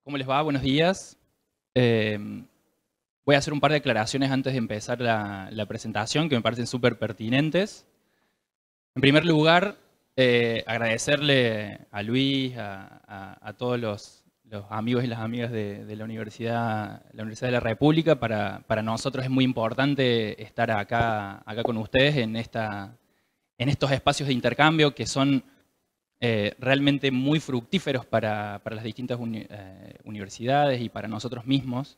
¿Cómo les va? Buenos días. Voy a hacer un par de aclaraciones antes de empezar la presentación que me parecen súper pertinentes. En primer lugar, agradecerle a Luis, a todos los amigos y las amigas de la Universidad de la República. Para nosotros es muy importante estar acá con ustedes en estos espacios de intercambio que son realmente muy fructíferos para las distintas universidades y para nosotros mismos.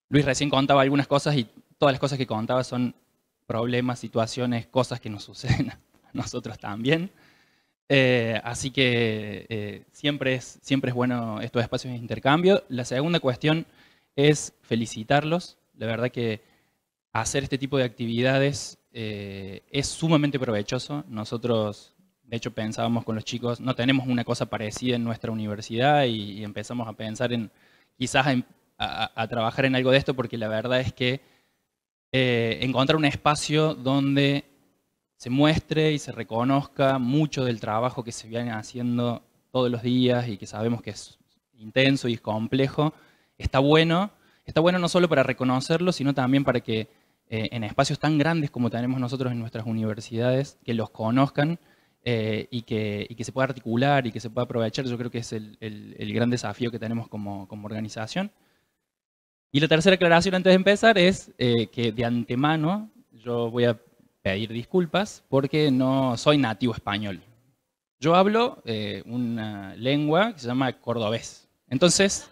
Luis recién contaba algunas cosas y todas las cosas que contaba son problemas, situaciones, cosas que nos suceden a nosotros también. Así que siempre es bueno estos espacios de intercambio. La segunda cuestión es felicitarlos. La verdad que hacer este tipo de actividades es sumamente provechoso. Nosotros, de hecho, pensábamos con los chicos, no tenemos una cosa parecida en nuestra universidad y empezamos a pensar en quizás a trabajar en algo de esto, porque la verdad es que encontrar un espacio donde se muestre y se reconozca mucho del trabajo que se viene haciendo todos los días y que sabemos que es intenso y es complejo, está bueno. Está bueno no solo para reconocerlo, sino también para que en espacios tan grandes como tenemos nosotros en nuestras universidades, que los conozcan y que se pueda articular y que se pueda aprovechar. Yo creo que es el gran desafío que tenemos como organización. Y la tercera aclaración antes de empezar es que de antemano yo voy a pedir disculpas porque no soy nativo español. Yo hablo una lengua que se llama cordobés. Entonces,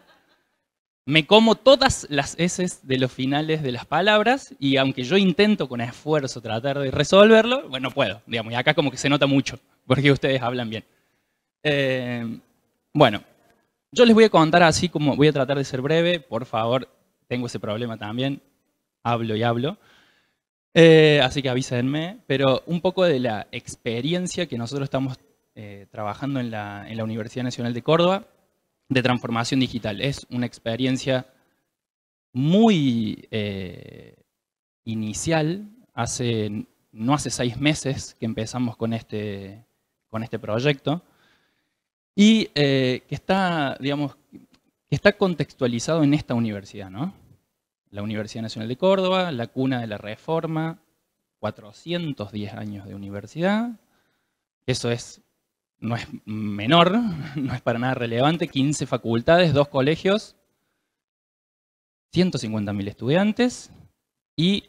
me como todas las eses de los finales de las palabras y aunque yo intento con esfuerzo tratar de resolverlo, bueno, no puedo, digamos, y acá como que se nota mucho porque ustedes hablan bien. Bueno, yo les voy a contar así como voy a tratar de ser breve, por favor, tengo ese problema también, hablo y hablo. Así que avísenme, pero un poco de la experiencia que nosotros estamos trabajando en la Universidad Nacional de Córdoba de transformación digital. Es una experiencia muy inicial, no hace 6 meses que empezamos con este proyecto y que está, digamos, que está contextualizado en esta universidad, ¿no? La Universidad Nacional de Córdoba, la cuna de la Reforma, 410 años de universidad. Eso no es menor, no es para nada relevante. 15 facultades, 2 colegios, 150.000 estudiantes y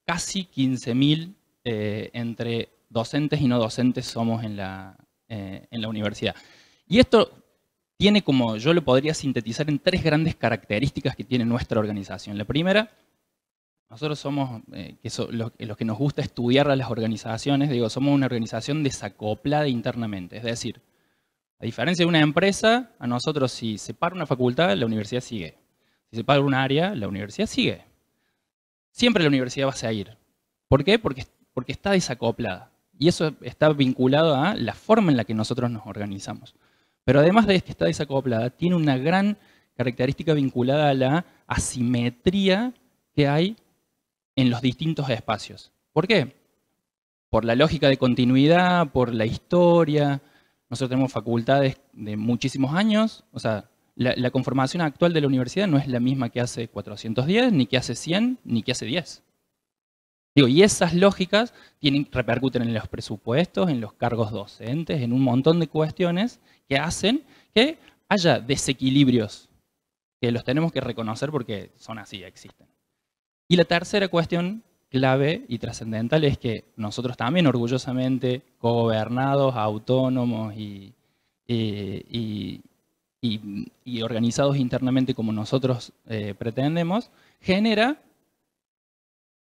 casi 15.000 entre docentes y no docentes somos en la universidad. Y esto tiene como, yo lo podría sintetizar en 3 grandes características que tiene nuestra organización. La primera, nosotros somos, los que nos gusta estudiar a las organizaciones, digo, somos una organización desacoplada internamente. Es decir, a diferencia de una empresa, a nosotros si se para una facultad, la universidad sigue. Si se para un área, la universidad sigue. Siempre la universidad va a seguir. ¿Por qué? Porque está desacoplada. Y eso está vinculado a la forma en la que nosotros nos organizamos. Pero además de que está desacoplada, tiene una gran característica vinculada a la asimetría que hay en los distintos espacios. ¿Por qué? Por la lógica de continuidad, por la historia. Nosotros tenemos facultades de muchísimos años. O sea, la conformación actual de la universidad no es la misma que hace 410, ni que hace 100, ni que hace 10. Digo, y esas lógicas repercuten en los presupuestos, en los cargos docentes, en un montón de cuestiones que hacen que haya desequilibrios, que los tenemos que reconocer porque son así, existen. Y la tercera cuestión clave y trascendental es que nosotros también orgullosamente, gobernados, autónomos y organizados internamente como nosotros pretendemos, genera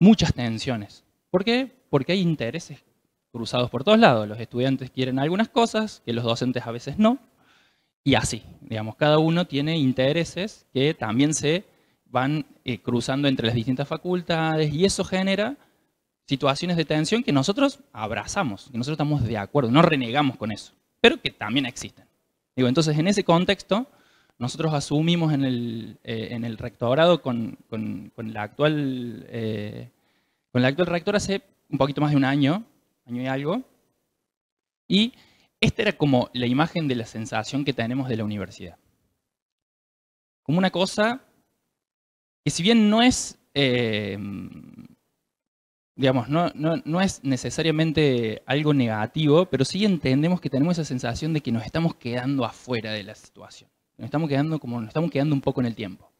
muchas tensiones. ¿Por qué? Porque hay intereses cruzados por todos lados. Los estudiantes quieren algunas cosas que los docentes a veces no. Y así, digamos, cada uno tiene intereses que también se van cruzando entre las distintas facultades y eso genera situaciones de tensión que nosotros abrazamos, que nosotros estamos de acuerdo, no renegamos con eso, pero que también existen. Digo, entonces, en ese contexto, nosotros asumimos en el rectorado con la actual rectora hace un poquito más de un año y algo, y esta era como la imagen de la sensación que tenemos de la universidad. como una cosa que si bien no es, digamos, no es necesariamente algo negativo, pero sí entendemos que tenemos esa sensación de que nos estamos quedando afuera de la situación. Nos estamos quedando un poco en el tiempo.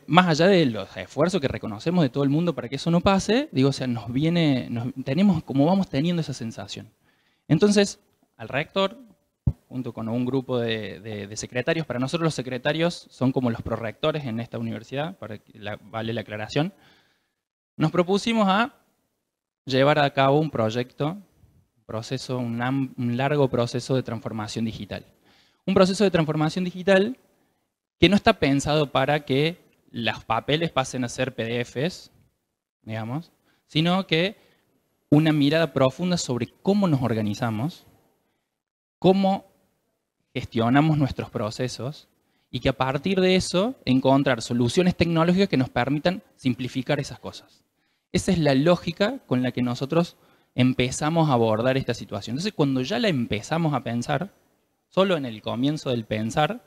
Más allá de los esfuerzos que reconocemos de todo el mundo para que eso no pase, digo, o sea, tenemos como vamos teniendo esa sensación. Entonces, al rector, junto con un grupo de secretarios, para nosotros los secretarios son como los prorectores en esta universidad, para que vale la aclaración, nos propusimos a llevar a cabo un proyecto, un largo proceso de transformación digital. Un proceso de transformación digital que no está pensado para que los papeles pasen a ser PDFs, digamos, sino que una mirada profunda sobre cómo nos organizamos, cómo gestionamos nuestros procesos y que a partir de eso encontrar soluciones tecnológicas que nos permitan simplificar esas cosas. Esa es la lógica con la que nosotros empezamos a abordar esta situación. Entonces, cuando ya la empezamos a pensar, solo en el comienzo del pensar,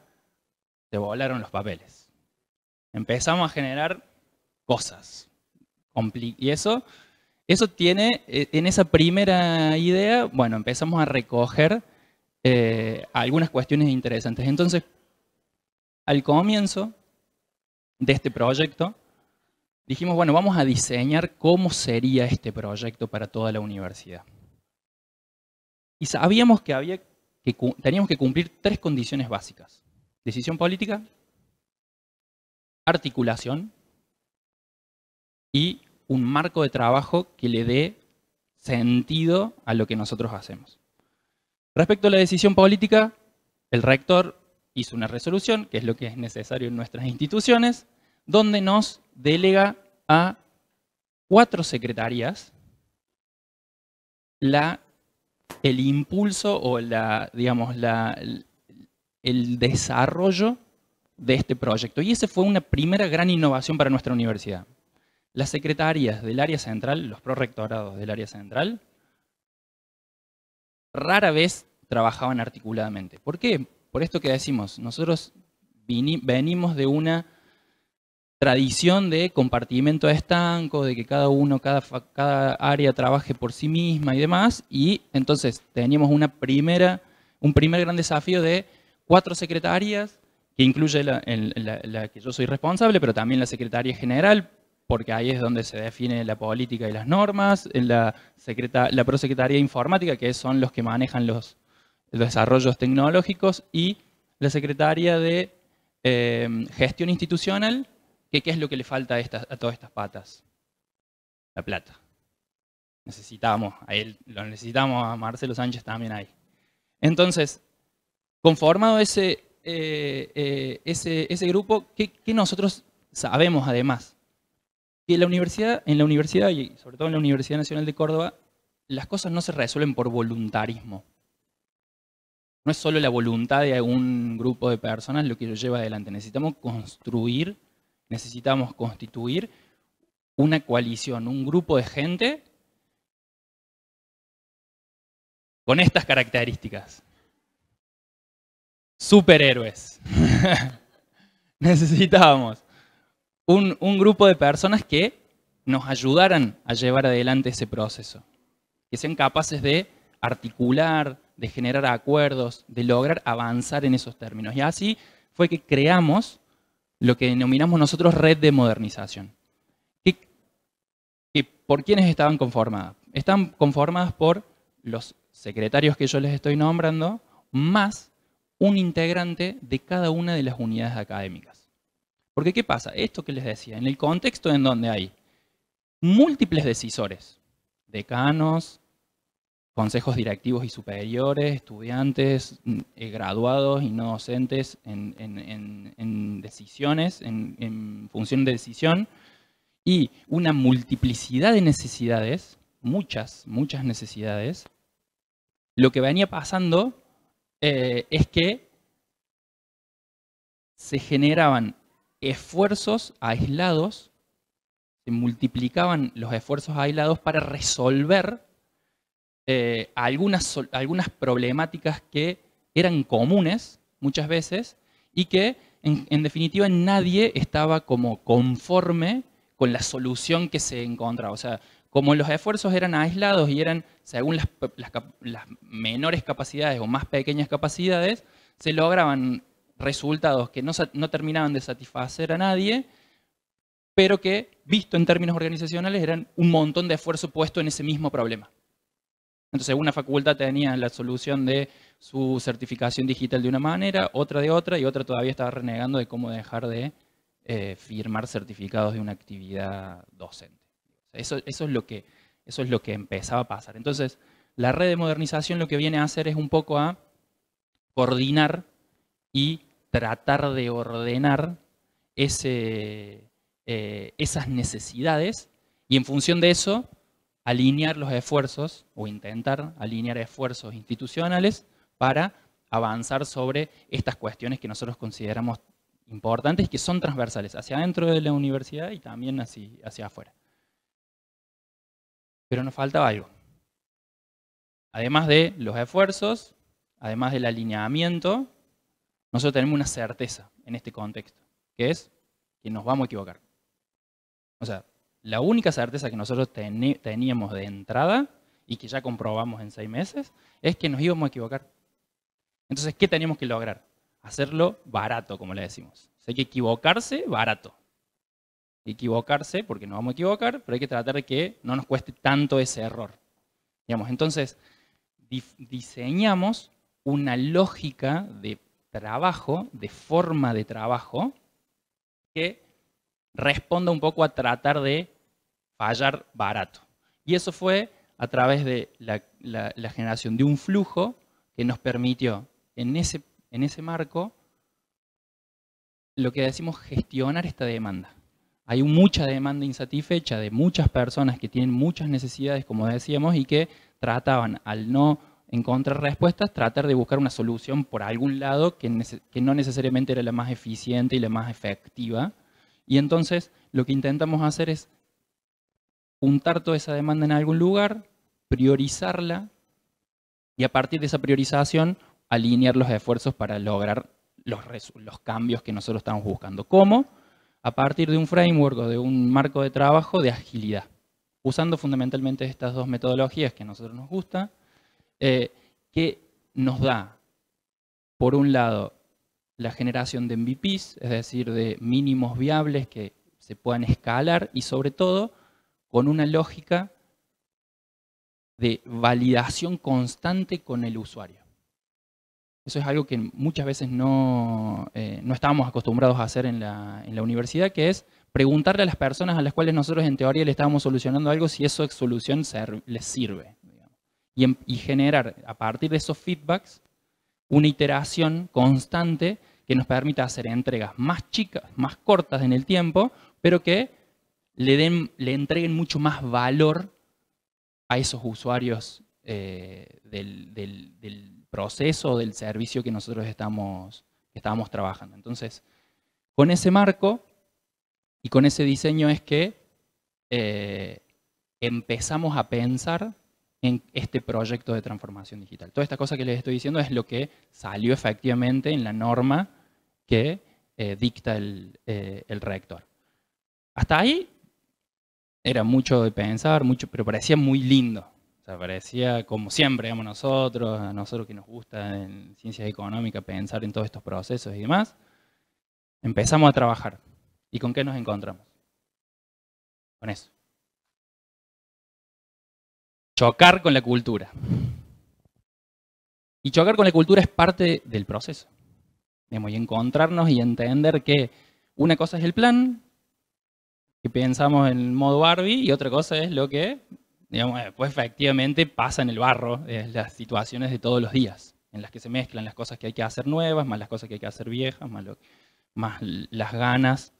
se volaron los papeles. Empezamos a generar cosas. Y eso tiene, en esa primera idea, bueno, empezamos a recoger algunas cuestiones interesantes. Entonces, al comienzo de este proyecto, dijimos, bueno, vamos a diseñar cómo sería este proyecto para toda la universidad. Y sabíamos que teníamos que cumplir 3 condiciones básicas. Decisión política, articulación y un marco de trabajo que le dé sentido a lo que nosotros hacemos. Respecto a la decisión política, el rector hizo una resolución, que es lo que es necesario en nuestras instituciones, donde nos delega a 4 secretarías el impulso o el desarrollo de este proyecto. Y esa fue una primera gran innovación para nuestra universidad. Las secretarías del área central, los prorectorados del área central, rara vez trabajaban articuladamente. ¿Por qué? Por esto que decimos, nosotros venimos de una tradición de compartimento estanco, de que cada área trabaje por sí misma y demás, y entonces teníamos un primer gran desafío de 4 secretarías, que incluye la que yo soy responsable, pero también la secretaría general, porque ahí es donde se define la política y las normas, la prosecretaría informática, que son los que manejan los desarrollos tecnológicos, y la secretaría de gestión institucional, que ¿qué es lo que le falta a todas estas patas? La plata. Lo necesitamos a Marcelo Sánchez también ahí. Entonces, conformado ese grupo, ¿qué nosotros sabemos además? Que en la universidad, y sobre todo en la Universidad Nacional de Córdoba, las cosas no se resuelven por voluntarismo. No es solo la voluntad de algún grupo de personas lo que lo lleva adelante. Necesitamos constituir una coalición, un grupo de gente con estas características. Superhéroes. Necesitábamos un grupo de personas que nos ayudaran a llevar adelante ese proceso. Que sean capaces de articular, de generar acuerdos, de lograr avanzar en esos términos. Y así fue que creamos lo que denominamos nosotros red de modernización. ¿Por quiénes estaban conformadas? Están conformadas por los secretarios que yo les estoy nombrando, más un integrante de cada una de las unidades académicas. Porque ¿qué pasa? Esto que les decía, en el contexto en donde hay múltiples decisores, decanos, consejos directivos y superiores, estudiantes, graduados y no docentes en decisiones, en función de decisión, y una multiplicidad de necesidades, muchas necesidades, lo que venía pasando es que se generaban esfuerzos aislados, se multiplicaban los esfuerzos aislados para resolver algunas problemáticas que eran comunes muchas veces y que en definitiva nadie estaba como conforme con la solución que se encontraba. O sea, como los esfuerzos eran aislados y eran según las menores capacidades o más pequeñas capacidades, se lograban resultados que no terminaban de satisfacer a nadie, pero que, visto en términos organizacionales, eran un montón de esfuerzo puesto en ese mismo problema. Entonces, una facultad tenía la solución de su certificación digital de una manera, otra de otra, y otra todavía estaba renegando de cómo dejar de firmar certificados de una actividad docente. Eso es lo que empezaba a pasar. Entonces, la red de modernización lo que viene a hacer es un poco a coordinar y tratar de ordenar esas necesidades y en función de eso alinear los esfuerzos o intentar alinear esfuerzos institucionales para avanzar sobre estas cuestiones que nosotros consideramos importantes y que son transversales hacia adentro de la universidad y también hacia afuera. Pero nos faltaba algo. Además de los esfuerzos, además del alineamiento, nosotros tenemos una certeza en este contexto, que es que nos vamos a equivocar. O sea, la única certeza que nosotros teníamos de entrada y que ya comprobamos en 6 meses es que nos íbamos a equivocar. Entonces, ¿qué teníamos que lograr? Hacerlo barato, como le decimos. O sea, hay que equivocarse barato. Equivocarse, porque nos vamos a equivocar, pero hay que tratar de que no nos cueste tanto ese error. Digamos, entonces, diseñamos una lógica de trabajo, de forma de trabajo, que responda un poco a tratar de fallar barato. Y eso fue a través de la generación de un flujo que nos permitió, en ese marco, lo que decimos gestionar esta demanda. Hay mucha demanda insatisfecha de muchas personas que tienen muchas necesidades, como decíamos, y que trataban, al no encontrar respuestas, tratar de buscar una solución por algún lado que no necesariamente era la más eficiente y la más efectiva. Y entonces lo que intentamos hacer es juntar toda esa demanda en algún lugar, priorizarla y a partir de esa priorización alinear los esfuerzos para lograr los cambios que nosotros estamos buscando. ¿Cómo? A partir de un framework o de un marco de trabajo de agilidad, usando fundamentalmente estas dos metodologías que a nosotros nos gusta, que nos da, por un lado, la generación de MVPs, es decir, de mínimos viables que se puedan escalar y sobre todo con una lógica de validación constante con el usuario. Eso es algo que muchas veces no estábamos acostumbrados a hacer en la universidad, que es preguntarle a las personas a las cuales nosotros en teoría le estábamos solucionando algo si esa solución les sirve. Y generar a partir de esos feedbacks una iteración constante que nos permita hacer entregas más chicas, más cortas en el tiempo, pero que le entreguen mucho más valor a esos usuarios del proceso o del servicio que nosotros estábamos trabajando. Entonces, con ese marco y con ese diseño es que empezamos a pensar en este proyecto de transformación digital. Toda esta cosa que les estoy diciendo es lo que salió efectivamente en la norma que dicta el rector. Hasta ahí era mucho de pensar, pero parecía muy lindo. O sea, parecía como siempre, digamos, a nosotros que nos gusta en ciencias económicas pensar en todos estos procesos y demás. Empezamos a trabajar. ¿Y con qué nos encontramos? Con eso. Chocar con la cultura. Y chocar con la cultura es parte del proceso. Digamos, y encontrarnos y entender que una cosa es el plan, que pensamos en modo Barbie, y otra cosa es lo que, digamos, pues efectivamente pasa en el barro, las situaciones de todos los días, en las que se mezclan las cosas que hay que hacer nuevas, más las cosas que hay que hacer viejas, más las ganas,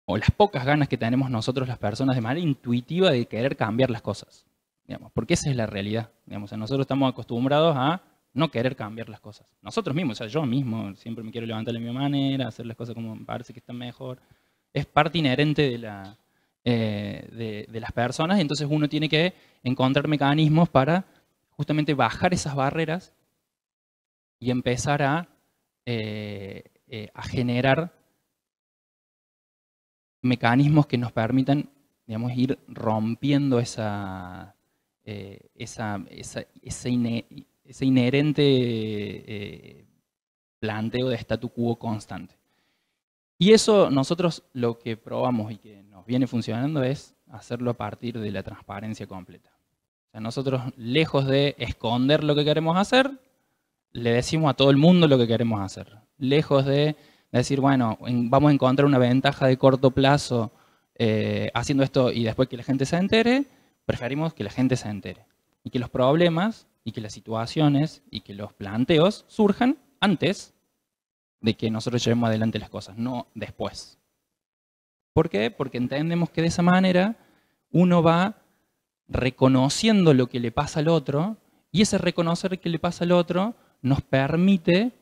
o las pocas ganas que tenemos nosotros las personas de manera intuitiva de querer cambiar las cosas. Digamos, porque esa es la realidad. Digamos, nosotros estamos acostumbrados a no querer cambiar las cosas. Nosotros mismos, o sea, yo mismo siempre me quiero levantar de mi manera, hacer las cosas como me parece que están mejor. Es parte inherente de las personas, y entonces uno tiene que encontrar mecanismos para justamente bajar esas barreras y empezar a a generar mecanismos que nos permitan, digamos, ir rompiendo ese inherente planteo de statu quo constante. Y eso nosotros lo que probamos y que nos viene funcionando es hacerlo a partir de la transparencia completa. O sea, nosotros, lejos de esconder lo que queremos hacer, le decimos a todo el mundo lo que queremos hacer. Lejos de decir, bueno, vamos a encontrar una ventaja de corto plazo haciendo esto y después que la gente se entere, preferimos que la gente se entere. Y que los problemas, y que las situaciones, y que los planteos surjan antes de que nosotros llevemos adelante las cosas, no después. ¿Por qué? Porque entendemos que de esa manera uno va reconociendo lo que le pasa al otro, y ese reconocer que le pasa al otro nos permite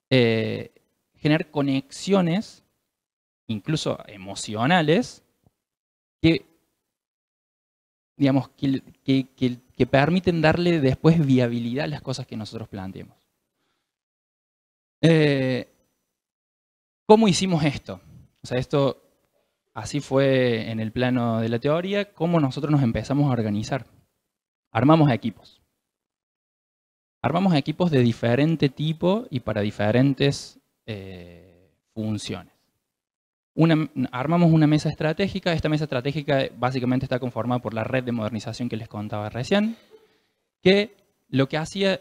generar conexiones, incluso emocionales, que, digamos, que permiten darle después viabilidad a las cosas que nosotros planteemos. ¿Cómo hicimos esto? O sea, esto así fue en el plano de la teoría, cómo nosotros nos empezamos a organizar. Armamos equipos. Armamos equipos de diferente tipo y para diferentes funciones. Armamos una mesa estratégica. Esta mesa estratégica básicamente está conformada por la red de modernización que les contaba recién, que lo que hacía,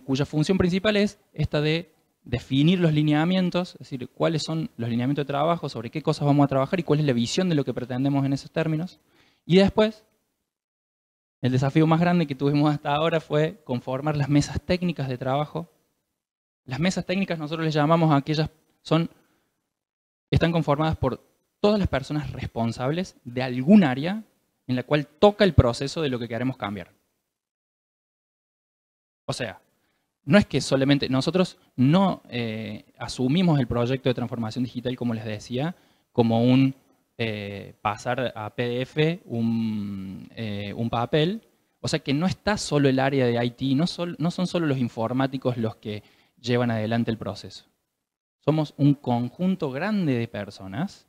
cuya función principal es esta de definir los lineamientos, es decir, cuáles son los lineamientos de trabajo, sobre qué cosas vamos a trabajar y cuál es la visión de lo que pretendemos en esos términos. Y después, el desafío más grande que tuvimos hasta ahora fue conformar las mesas técnicas de trabajo. Las mesas técnicas nosotros les llamamos a aquellas, están conformadas por todas las personas responsables de algún área en la cual toca el proceso de lo que queremos cambiar. O sea, no es que solamente nosotros no asumimos el proyecto de transformación digital, como les decía, como un pasar a PDF un papel. O sea que no está solo el área de IT, no son solo los informáticos los que llevan adelante el proceso. Somos un conjunto grande de personas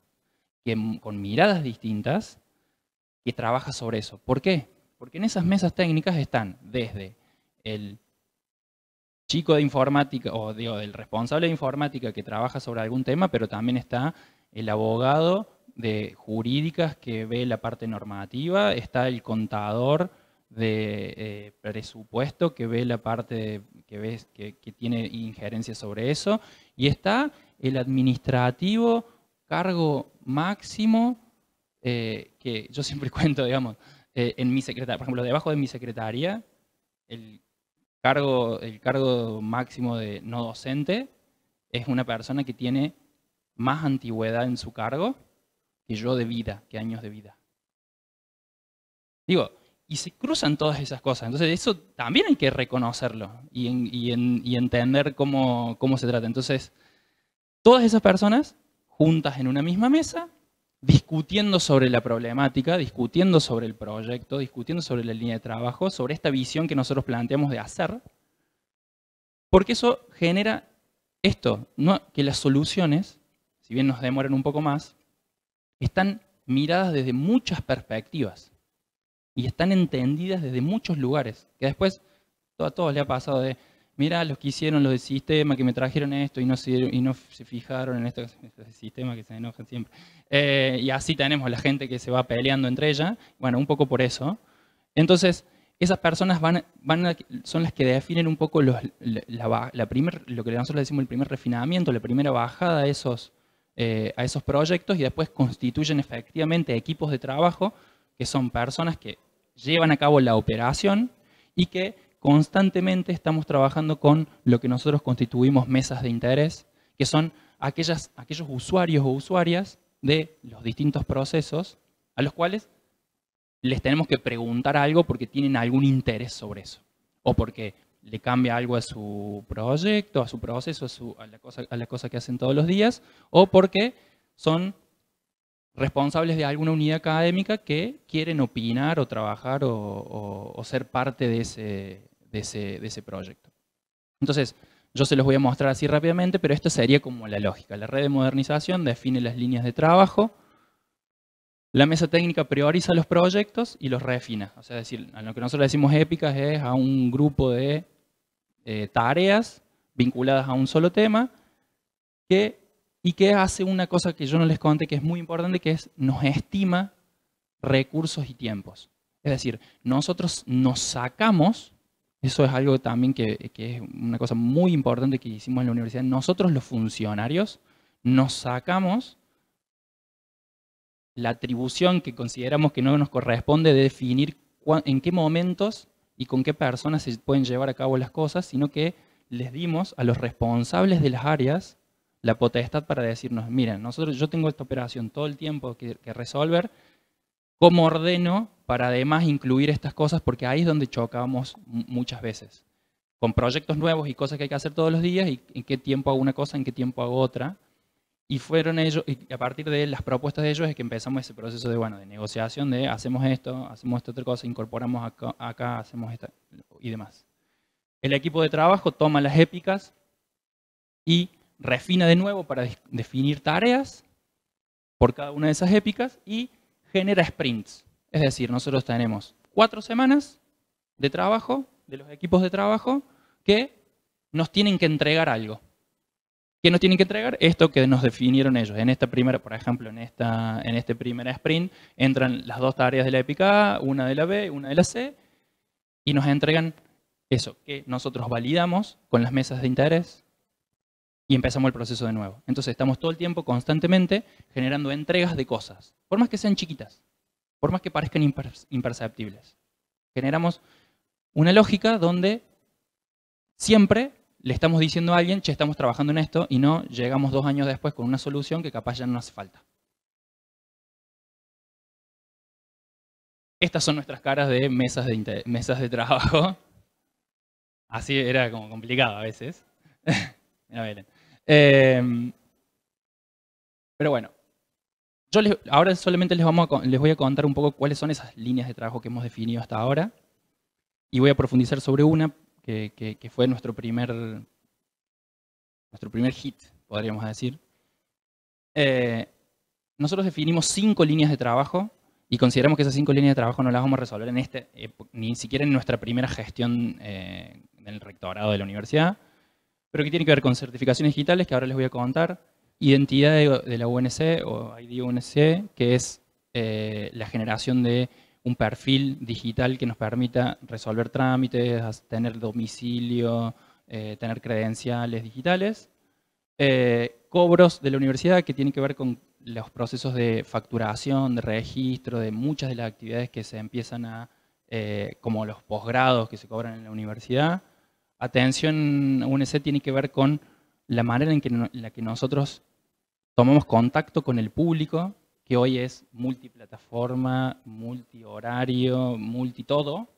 con miradas distintas que trabaja sobre eso. ¿Por qué? Porque en esas mesas técnicas están desde el chico de informática, o digo, del responsable de informática que trabaja sobre algún tema, pero también está el abogado de jurídicas que ve la parte normativa, está el contador de presupuesto que ve la parte que tiene injerencia sobre eso, y está el administrativo, cargo máximo, que yo siempre cuento, digamos, en mi secretaría, por ejemplo, debajo de mi secretaría, el cargo máximo de no docente es una persona que tiene más antigüedad en su cargo que yo de vida, que años de vida. Digo, y se cruzan todas esas cosas. Entonces eso también hay que reconocerlo y entender cómo se trata. Entonces, todas esas personas juntas en una misma mesa, discutiendo sobre la problemática, discutiendo sobre el proyecto, discutiendo sobre la línea de trabajo, sobre esta visión que nosotros planteamos de hacer, porque eso genera esto, ¿no? Que las soluciones, si bien nos demoran un poco más, están miradas desde muchas perspectivas y están entendidas desde muchos lugares, que después a todos les ha pasado de, mira, los que hicieron los del sistema, que me trajeron esto y no se fijaron en esto, el sistema que se enojan siempre. Y así tenemos la gente que se va peleando entre ella, bueno, un poco por eso. Entonces, esas personas son las que definen un poco lo que nosotros le decimos el primer refinamiento, la primera bajada a esos proyectos, y después constituyen efectivamente equipos de trabajo que son personas que llevan a cabo la operación y que constantemente estamos trabajando con lo que nosotros constituimos mesas de interés, que son aquellos usuarios o usuarias de los distintos procesos a los cuales les tenemos que preguntar algo porque tienen algún interés sobre eso, o porque le cambia algo a su proyecto, a su proceso, a la cosa que hacen todos los días, o porque son responsables de alguna unidad académica que quieren opinar o trabajar o ser parte de ese proyecto. Entonces, yo se los voy a mostrar así rápidamente, pero esto sería como la lógica. La red de modernización define las líneas de trabajo. La mesa técnica prioriza los proyectos y los refina. O sea, es decir, a lo que nosotros le decimos épicas es a un grupo de tareas vinculadas a un solo tema y que hace una cosa que yo no les conté que es muy importante, que es nos estima recursos y tiempos. Es decir, nosotros nos sacamos, eso es algo también que es una cosa muy importante que hicimos en la universidad, nosotros los funcionarios nos sacamos la atribución que consideramos que no nos corresponde de definir en qué momentos y con qué personas se pueden llevar a cabo las cosas, sino que les dimos a los responsables de las áreas la potestad para decirnos, miren, yo tengo esta operación todo el tiempo que resolver, ¿cómo ordeno para además incluir estas cosas? Porque ahí es donde chocamos muchas veces, con proyectos nuevos y cosas que hay que hacer todos los días, y en qué tiempo hago una cosa, en qué tiempo hago otra. Y fueron ellos, y a partir de las propuestas de ellos es que empezamos ese proceso de negociación, de hacemos esta otra cosa, incorporamos acá, hacemos esta y demás. El equipo de trabajo toma las épicas y refina de nuevo para definir tareas por cada una de esas épicas y genera sprints. Es decir, nosotros tenemos 4 semanas de trabajo, de los equipos de trabajo, que nos tienen que entregar algo. ¿Qué nos tienen que entregar? Esto que nos definieron ellos. En esta primera, por ejemplo, en este primer sprint, entran las 2 tareas de la épica A, una de la B, una de la C, y nos entregan eso, que nosotros validamos con las mesas de interés y empezamos el proceso de nuevo. Entonces estamos todo el tiempo, constantemente, generando entregas de cosas, por más que sean chiquitas, por más que parezcan imperceptibles. Generamos una lógica donde siempre le estamos diciendo a alguien, che, estamos trabajando en esto, y no llegamos 2 años después con una solución que capaz ya no hace falta. Estas son nuestras caras de mesas de trabajo. Así era como complicado a veces. Mira, Belén. Pero bueno, ahora solamente les voy a contar un poco cuáles son esas líneas de trabajo que hemos definido hasta ahora. Y voy a profundizar sobre una que fue nuestro primer hit, podríamos decir. Nosotros definimos 5 líneas de trabajo y consideramos que esas 5 líneas de trabajo no las vamos a resolver ni siquiera en nuestra primera gestión del rectorado de la universidad, pero que tiene que ver con certificaciones digitales, que ahora les voy a contar, identidad de la UNC o ID UNC, que es la generación de un perfil digital que nos permita resolver trámites, tener domicilio, tener credenciales digitales. Cobros de la universidad, que tienen que ver con los procesos de facturación, de registro, de muchas de las actividades que se empiezan como los posgrados que se cobran en la universidad. Atención UNC tiene que ver con la manera en la que nosotros tomamos contacto con el público, que hoy es multiplataforma, multihorario, multitodo,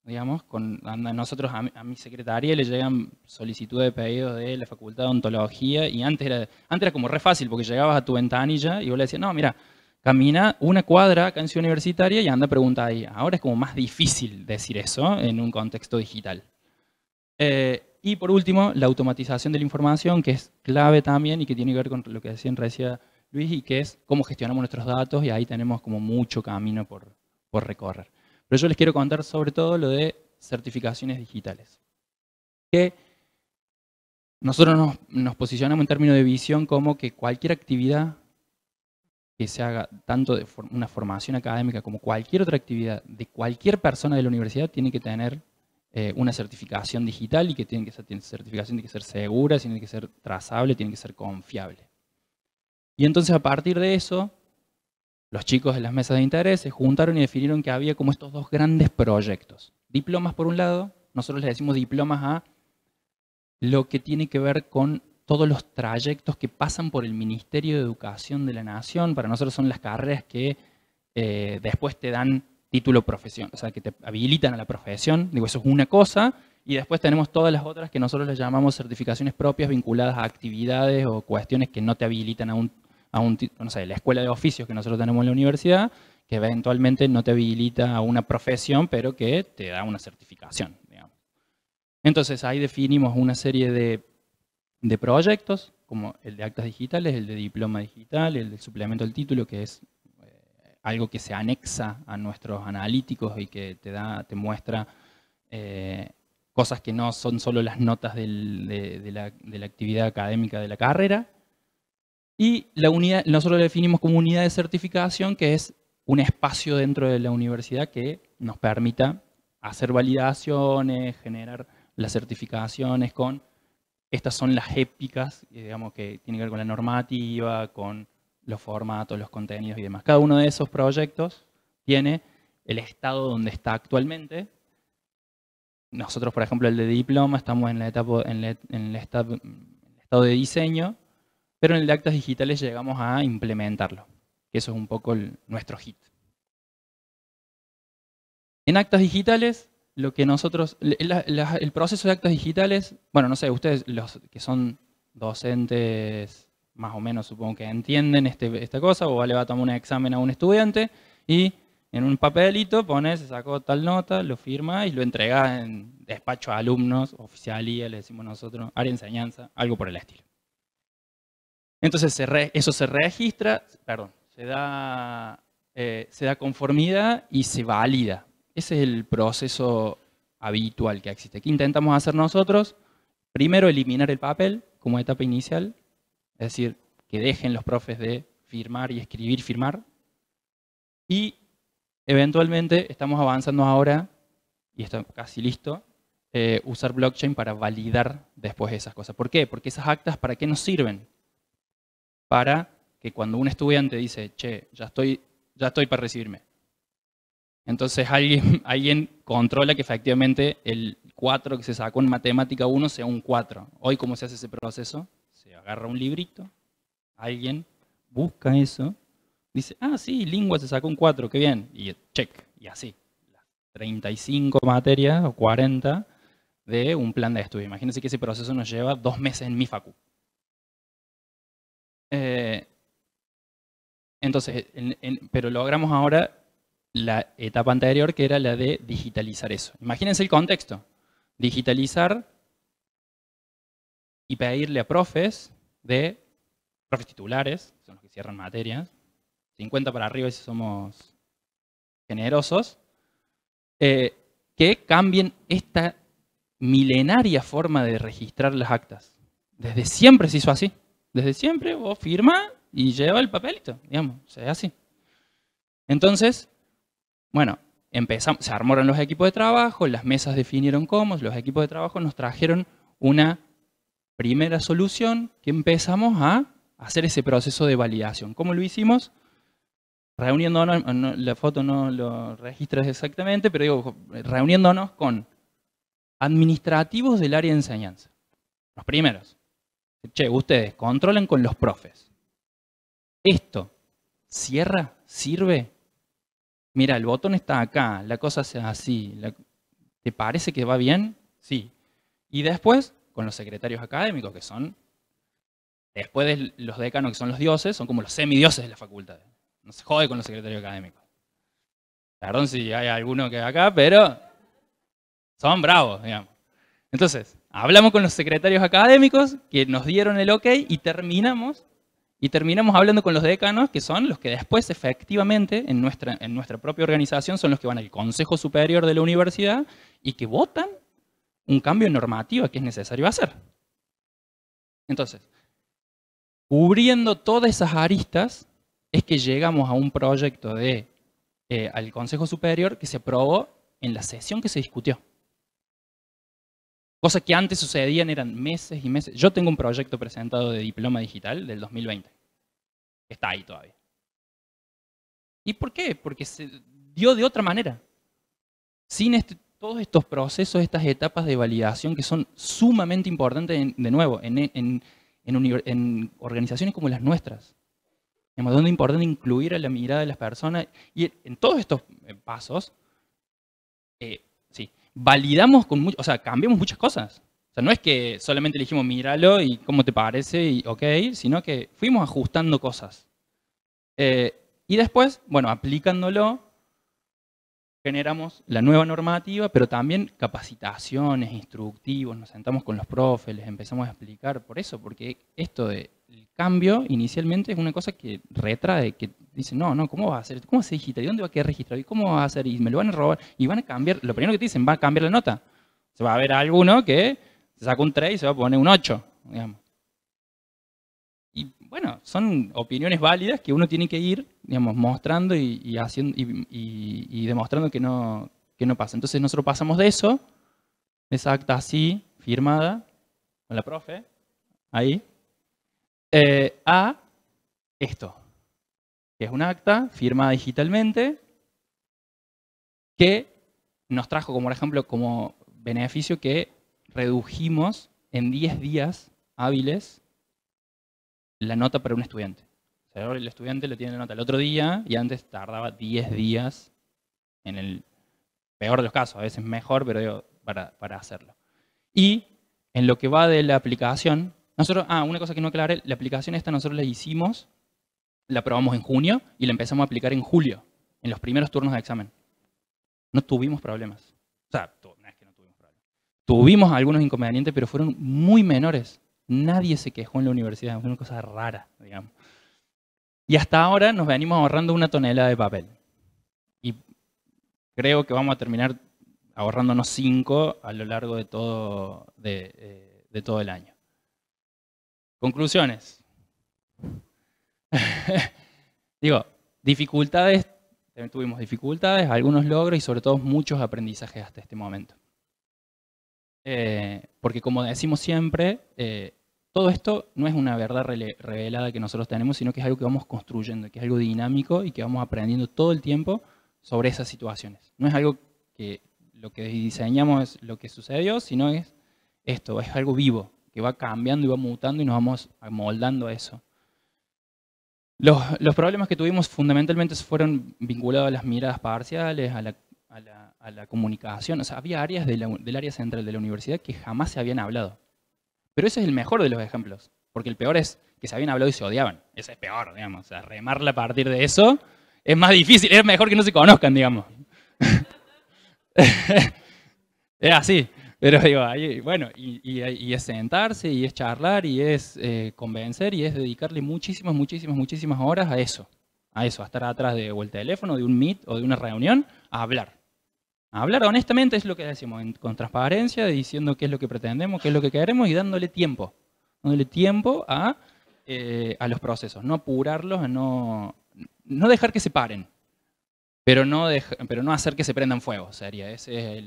digamos. Nosotros a mi secretaría le llegan solicitudes de pedidos de la Facultad de Odontología, y antes era como re fácil, porque llegabas a tu ventanilla y vos le decías, no, mira, camina una cuadra acá en Ciudad Universitaria y anda a preguntar ahí. Ahora es como más difícil decir eso en un contexto digital. Y por último, la automatización de la información, que es clave también y que tiene que ver con lo que decía Luis, y que es cómo gestionamos nuestros datos, y ahí tenemos como mucho camino por recorrer. Pero yo les quiero contar sobre todo lo de certificaciones digitales. Que nosotros nos posicionamos en términos de visión como que cualquier actividad que se haga, tanto de una formación académica como cualquier otra actividad de cualquier persona de la universidad, tiene que tener una certificación digital, y que certificación tiene que ser segura, tiene que ser trazable, tiene que ser confiable. Y entonces a partir de eso, los chicos de las mesas de interés se juntaron y definieron que había como estos 2 grandes proyectos. Diplomas por un lado, nosotros le decimos diplomas a lo que tiene que ver con todos los trayectos que pasan por el Ministerio de Educación de la Nación. Para nosotros son las carreras que después te dan título profesión, o sea, que te habilitan a la profesión. Digo, eso es una cosa. Y después tenemos todas las otras que nosotros les llamamos certificaciones propias, vinculadas a actividades o cuestiones que no te habilitan no sé, la escuela de oficios que nosotros tenemos en la universidad, que eventualmente no te habilita a una profesión, pero que te da una certificación, digamos. Entonces ahí definimos una serie de de proyectos, como el de actas digitales, el de diploma digital, el del suplemento del título, que es algo que se anexa a nuestros analíticos y que te muestra cosas que no son solo las notas de la actividad académica de la carrera. Y la unidad, nosotros lo definimos como unidad de certificación, que es un espacio dentro de la universidad que nos permita hacer validaciones, generar las certificaciones con... Estas son las épicas, digamos, que tienen que ver con la normativa, con los formatos, los contenidos y demás. Cada uno de esos proyectos tiene el estado donde está actualmente. Nosotros, por ejemplo, el de diploma, estamos en la etapa, en el estado de diseño, pero en el de actas digitales llegamos a implementarlo. Eso es un poco nuestro hit. En actas digitales, lo que nosotros, el proceso de actas digitales, bueno, no sé, ustedes los que son docentes, más o menos supongo que entienden esta cosa, o le va a tomar un examen a un estudiante y en un papelito pone, se sacó tal nota, lo firma y lo entrega en despacho a alumnos, oficialía, le decimos nosotros, área de enseñanza, algo por el estilo. Entonces eso se registra, perdón, se da conformidad y se valida. Ese es el proceso habitual que existe. ¿Qué intentamos hacer nosotros? Primero, eliminar el papel como etapa inicial, es decir, que dejen los profes de firmar y escribir, firmar. Y eventualmente estamos avanzando ahora, y está casi listo, usar blockchain para validar después esas cosas. ¿Por qué? Porque esas actas, ¿para qué nos sirven? Para que cuando un estudiante dice, che, ya estoy para recibirme. Entonces alguien controla que efectivamente el 4 que se sacó en matemática 1 sea un 4. Hoy, ¿cómo se hace ese proceso? Se agarra un librito, alguien busca eso, dice, ah, sí, lengua se sacó un 4, qué bien, y check, y así. Las 35 materias o 40 de un plan de estudio. Imagínense que ese proceso nos lleva 2 meses en mi facu. Entonces, pero logramos ahora la etapa anterior, que era la de digitalizar eso. Imagínense el contexto. Digitalizar y pedirle a profes titulares, que son los que cierran materias, 50 para arriba si somos generosos, que cambien esta milenaria forma de registrar las actas. Desde siempre se hizo así. Desde siempre vos firma y lleva el papelito, digamos, o sea, así. Entonces, bueno, se armaron los equipos de trabajo, las mesas definieron cómo, los equipos de trabajo nos trajeron una primera solución que empezamos a hacer ese proceso de validación. ¿Cómo lo hicimos? Reuniéndonos, la foto no lo registras exactamente, pero digo, reuniéndonos con administrativos del área de enseñanza. Los primeros. Che, ustedes controlan con los profes. ¿Esto cierra? ¿Sirve? Mira, el botón está acá, la cosa se hace así. ¿Te parece que va bien? Sí. Y después, con los secretarios académicos, que son, después de los decanos, que son los dioses, son como los semidioses de la facultad. No se jode con los secretarios académicos. Perdón si hay alguno que acá, pero son bravos, digamos. Entonces, hablamos con los secretarios académicos que nos dieron el ok y terminamos hablando con los decanos, que son los que después efectivamente en nuestra propia organización son los que van al Consejo Superior de la universidad y que votan un cambio de normativa que es necesario hacer. Entonces, cubriendo todas esas aristas es que llegamos a un proyecto al Consejo Superior que se aprobó en la sesión que se discutió. Cosas que antes sucedían eran meses y meses. Yo tengo un proyecto presentado de diploma digital del 2020. Está ahí todavía. ¿Y por qué? Porque se dio de otra manera. Sin todos estos procesos, estas etapas de validación que son sumamente importantes, de nuevo, en organizaciones como las nuestras. Es donde es importante incluir a la mirada de las personas. Y en todos estos pasos, validamos o sea, cambiamos muchas cosas. O sea, no es que solamente le dijimos, míralo y cómo te parece, y ok, sino que fuimos ajustando cosas. Y después, bueno, aplicándolo, generamos la nueva normativa, pero también capacitaciones, instructivos, nos sentamos con los profes, les empezamos a explicar por eso, porque esto del cambio inicialmente es una cosa que retrae, que dice, no, ¿cómo va a hacer? ¿Cómo se digita? ¿Y dónde va a quedar registrado? ¿Y cómo va a hacer? Y me lo van a robar, y van a cambiar, lo primero que te dicen, va a cambiar la nota. Se va a ver alguno que se saca un 3 y se va a poner un 8, digamos. Y bueno, son opiniones válidas que uno tiene que ir, digamos, mostrando y haciendo y demostrando que no pasa. Entonces nosotros pasamos de eso, esa acta así, firmada, con la profe, ahí, a esto, que es un acta firmada digitalmente, que nos trajo como ejemplo, como beneficio que redujimos en 10 días hábiles la nota para un estudiante. O sea, ahora el estudiante le tiene la nota el otro día y antes tardaba 10 días en el peor de los casos, a veces mejor, pero digo, para hacerlo. Y en lo que va de la aplicación, nosotros, una cosa que no aclaré, la aplicación esta nosotros la hicimos, la probamos en junio y la empezamos a aplicar en julio, en los primeros turnos de examen. No tuvimos problemas. O sea, no es que no tuvimos problemas. Tuvimos algunos inconvenientes, pero fueron muy menores. Nadie se quejó en la universidad, fue una cosa rara, digamos. Y hasta ahora nos venimos ahorrando 1 tonelada de papel. Y creo que vamos a terminar ahorrándonos 5 a lo largo de todo el año. Conclusiones. Digo, dificultades, tuvimos dificultades, algunos logros y sobre todo muchos aprendizajes hasta este momento. Porque como decimos siempre, todo esto no es una verdad revelada que nosotros tenemos, sino que es algo que vamos construyendo, que es algo dinámico y que vamos aprendiendo todo el tiempo sobre esas situaciones. No es algo que lo que diseñamos es lo que sucedió, sino es esto, es algo vivo, que va cambiando y va mutando y nos vamos amoldando a eso. Los problemas que tuvimos fundamentalmente fueron vinculados a las miradas parciales, a la comunicación. O sea, había áreas del área central de la universidad que jamás se habían hablado. Pero ese es el mejor de los ejemplos, porque el peor es que se habían hablado y se odiaban. Ese es peor, digamos. O sea, remarla a partir de eso es más difícil, es mejor que no se conozcan, digamos. Es así. Pero digo, bueno, y es sentarse, y es charlar, y es convencer, y es dedicarle muchísimas horas a eso. A estar atrás de o el teléfono, de un meet o de una reunión, a hablar. A hablar honestamente es lo que decimos, con transparencia, diciendo qué es lo que pretendemos, qué es lo que queremos y dándole tiempo. Dándole tiempo a los procesos, no apurarlos, no dejar que se paren. Pero no hacer que se prendan fuego, sería. Ese es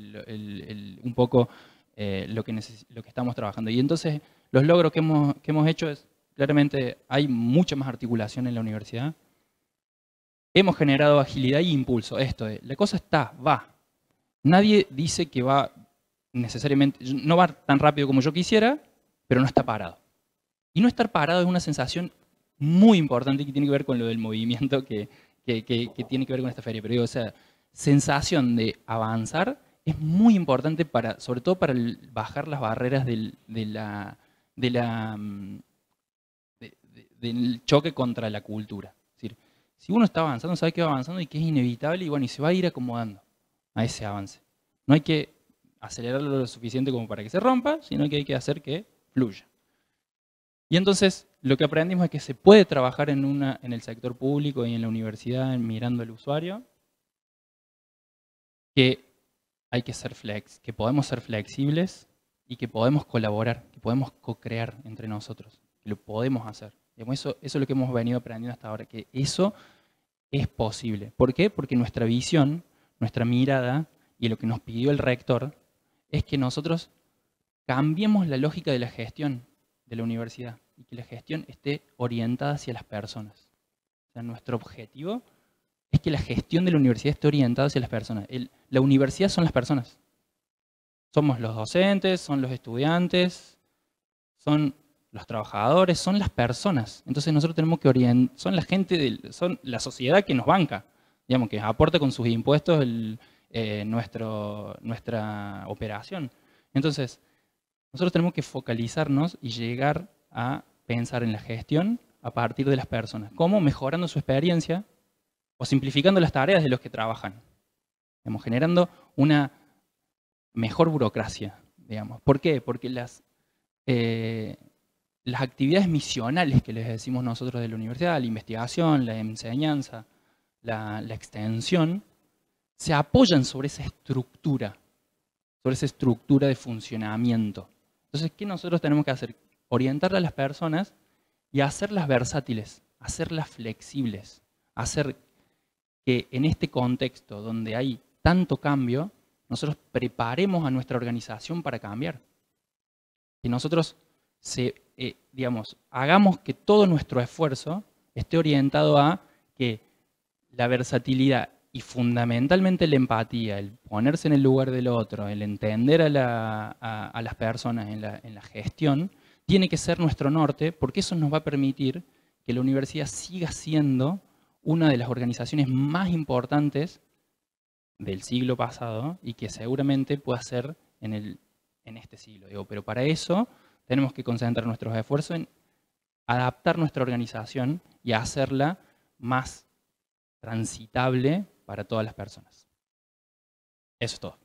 un poco lo que estamos trabajando. Y entonces, los logros que hemos hecho es, claramente, hay mucha más articulación en la universidad. Hemos generado agilidad y impulso. La cosa va. Nadie dice que va necesariamente, no va tan rápido como yo quisiera, pero no está parado. Y no estar parado es una sensación muy importante que tiene que ver con lo del movimiento que tiene que ver con esta feria. Pero digo, o sea, sensación de avanzar es muy importante sobre todo para bajar las barreras del choque contra la cultura. Es decir, si uno está avanzando, sabe que va avanzando y que es inevitable y bueno, y se va a ir acomodando a ese avance. No hay que acelerarlo lo suficiente como para que se rompa, sino que hay que hacer que fluya. Y entonces, lo que aprendimos es que se puede trabajar en el sector público y en la universidad mirando al usuario, que hay que que podemos ser flexibles y que podemos colaborar, que podemos co-crear entre nosotros, que lo podemos hacer. Eso es lo que hemos venido aprendiendo hasta ahora, que eso es posible. ¿Por qué? Porque nuestra visión, nuestra mirada y lo que nos pidió el rector es que nosotros cambiemos la lógica de la gestión de la universidad y que la gestión esté orientada hacia las personas. O sea, nuestro objetivo es que la gestión de la universidad esté orientada hacia las personas. La universidad son las personas. Somos los docentes, son los estudiantes, son los trabajadores, son las personas. Entonces nosotros tenemos que orientar, son la gente, son la sociedad que nos banca, digamos, que aporta con sus impuestos nuestra operación. Entonces, nosotros tenemos que focalizarnos y llegar a pensar en la gestión a partir de las personas. ¿Cómo? Mejorando su experiencia o simplificando las tareas de los que trabajan. digamos, generando una mejor burocracia, digamos. ¿Por qué? Porque las actividades misionales que les decimos nosotros de la universidad, la investigación, la enseñanza, la extensión, se apoyan sobre esa estructura de funcionamiento. Entonces, ¿qué nosotros tenemos que hacer? Orientar a las personas y hacerlas versátiles, hacerlas flexibles, hacer que en este contexto donde hay tanto cambio, nosotros preparemos a nuestra organización para cambiar. Que nosotros digamos, hagamos que todo nuestro esfuerzo esté orientado a que la versatilidad y fundamentalmente la empatía, el ponerse en el lugar del otro, el entender a las personas en la gestión, tiene que ser nuestro norte, porque eso nos va a permitir que la universidad siga siendo una de las organizaciones más importantes del siglo pasado y que seguramente pueda ser en este siglo. Digo, pero para eso tenemos que concentrar nuestros esfuerzos en adaptar nuestra organización y hacerla más transitable para todas las personas. Eso es todo.